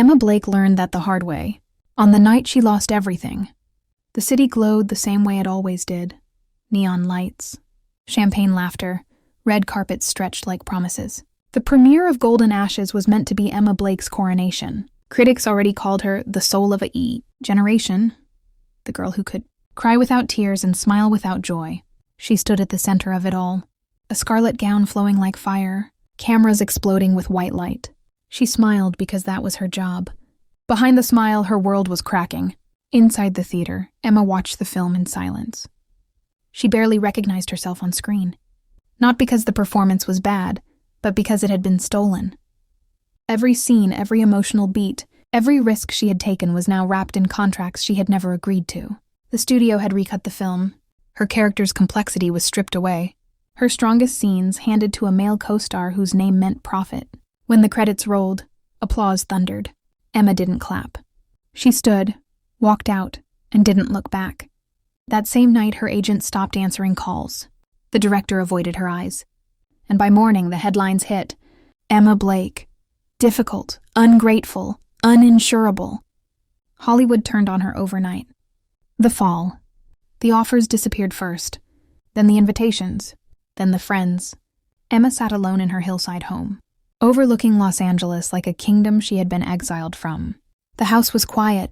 Emma Blake learned that the hard way, on the night she lost everything. The city glowed the same way it always did. Neon lights, champagne laughter, red carpets stretched like promises. The premiere of Golden Ashes was meant to be Emma Blake's coronation. Critics already called her the soul of a generation, the girl who could cry without tears and smile without joy. She stood at the center of it all, a scarlet gown flowing like fire, cameras exploding with white light. She smiled because that was her job. Behind the smile, her world was cracking. Inside the theater, Emma watched the film in silence. She barely recognized herself on screen. Not because the performance was bad, but because it had been stolen. Every scene, every emotional beat, every risk she had taken was now wrapped in contracts she had never agreed to. The studio had recut the film. Her character's complexity was stripped away. Her strongest scenes handed to a male co-star whose name meant profit. When the credits rolled, applause thundered. Emma didn't clap. She stood, walked out, and didn't look back. That same night, her agent stopped answering calls. The director avoided her eyes. And by morning, the headlines hit. Emma Blake. Difficult, ungrateful, uninsurable. Hollywood turned on her overnight. The fall. The offers disappeared first. Then the invitations. Then the friends. Emma sat alone in her hillside home, overlooking Los Angeles like a kingdom she had been exiled from. The house was quiet.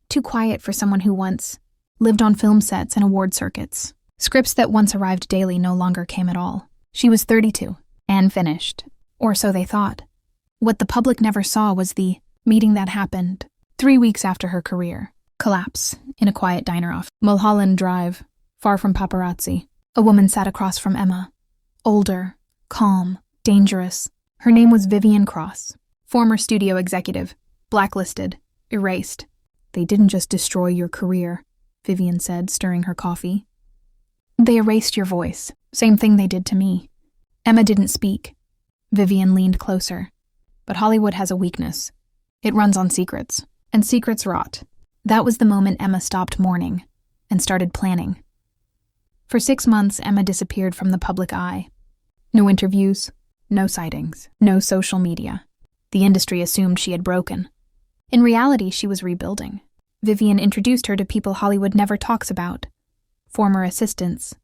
Too quiet for someone who once lived on film sets and award circuits. Scripts that once arrived daily no longer came at all. She was 32, and finished. Or so they thought. What the public never saw was the meeting that happened 3 weeks after her career. Collapse in a quiet diner off Mulholland Drive, far from paparazzi. A woman sat across from Emma. Older, calm, dangerous. Her name was Vivian Cross, former studio executive, blacklisted, erased. They didn't just destroy your career, Vivian said, stirring her coffee. They erased your voice. Same thing they did to me. Emma didn't speak. Vivian leaned closer. But Hollywood has a weakness. It runs on secrets, and secrets rot. That was the moment Emma stopped mourning and started planning. For 6 months, Emma disappeared from the public eye. No interviews, no sightings, no social media. The industry assumed she had broken. In reality, she was rebuilding. Vivian introduced her to people Hollywood never talks about. Former assistants,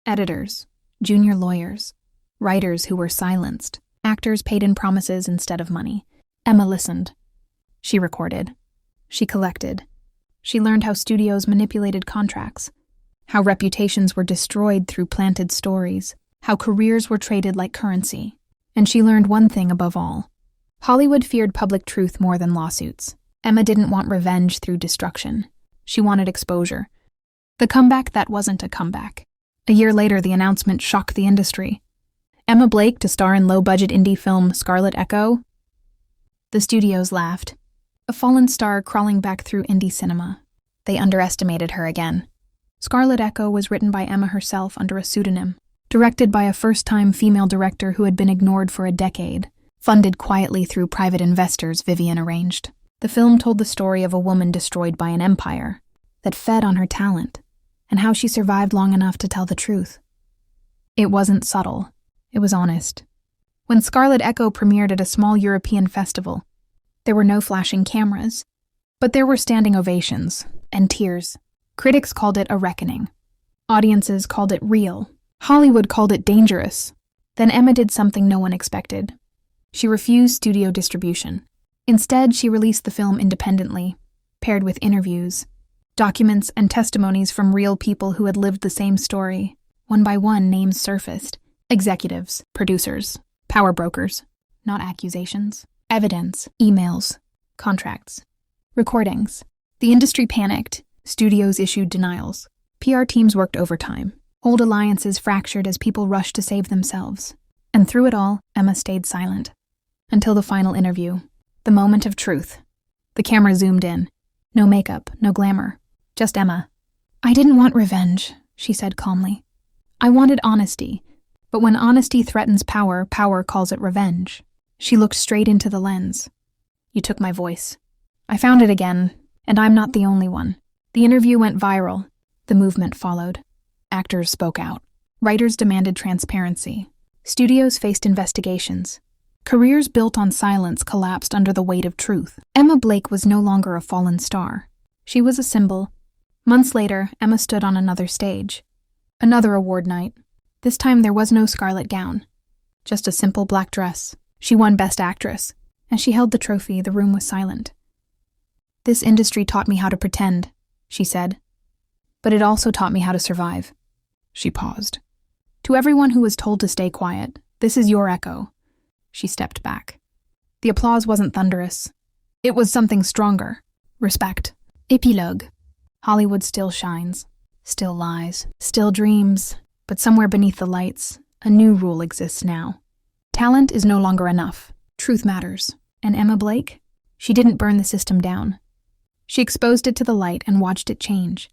editors, junior lawyers, writers who were silenced, actors paid in promises instead of money. Emma listened. She recorded. She collected. She learned how studios manipulated contracts, how reputations were destroyed through planted stories, how careers were traded like currency. And she learned one thing above all. Hollywood feared public truth more than lawsuits. Emma didn't want revenge through destruction. She wanted exposure. The comeback that wasn't a comeback. A year later, the announcement shocked the industry. Emma Blake to star in low-budget indie film Scarlet Echo? The studios laughed. A fallen star crawling back through indie cinema. They underestimated her again. Scarlet Echo was written by Emma herself under a pseudonym, directed by a first-time female director who had been ignored for a decade, funded quietly through private investors Vivian arranged. The film told the story of a woman destroyed by an empire that fed on her talent, and how she survived long enough to tell the truth. It wasn't subtle. It was honest. When Scarlet Echo premiered at a small European festival, there were no flashing cameras, but there were standing ovations and tears. Critics called it a reckoning. Audiences called it real. Hollywood called it dangerous. Then Emma did something no one expected. She refused studio distribution. Instead, she released the film independently, paired with interviews, documents and testimonies from real people who had lived the same story. One by one, names surfaced. Executives, producers, power brokers, not accusations. Evidence, emails, contracts, recordings. The industry panicked. Studios issued denials. PR teams worked overtime. Old alliances fractured as people rushed to save themselves. And through it all, Emma stayed silent. Until the final interview. The moment of truth. The camera zoomed in. No makeup, no glamour. Just Emma. I didn't want revenge, she said calmly. I wanted honesty. But when honesty threatens power, power calls it revenge. She looked straight into the lens. You took my voice. I found it again, and I'm not the only one. The interview went viral. The movement followed. Actors spoke out. Writers demanded transparency. Studios faced investigations. Careers built on silence collapsed under the weight of truth. Emma Blake was no longer a fallen star. She was a symbol. Months later, Emma stood on another stage. Another award night. This time there was no scarlet gown. Just a simple black dress. She won Best Actress. As she held the trophy, the room was silent. "This industry taught me how to pretend," she said. "But it also taught me how to survive." She paused. "To everyone who was told to stay quiet, this is your echo." She stepped back. The applause wasn't thunderous. It was something stronger. Respect. Epilogue. Hollywood still shines, still lies, still dreams, but somewhere beneath the lights, a new rule exists now. Talent is no longer enough. Truth matters. And Emma Blake? She didn't burn the system down. She exposed it to the light and watched it change.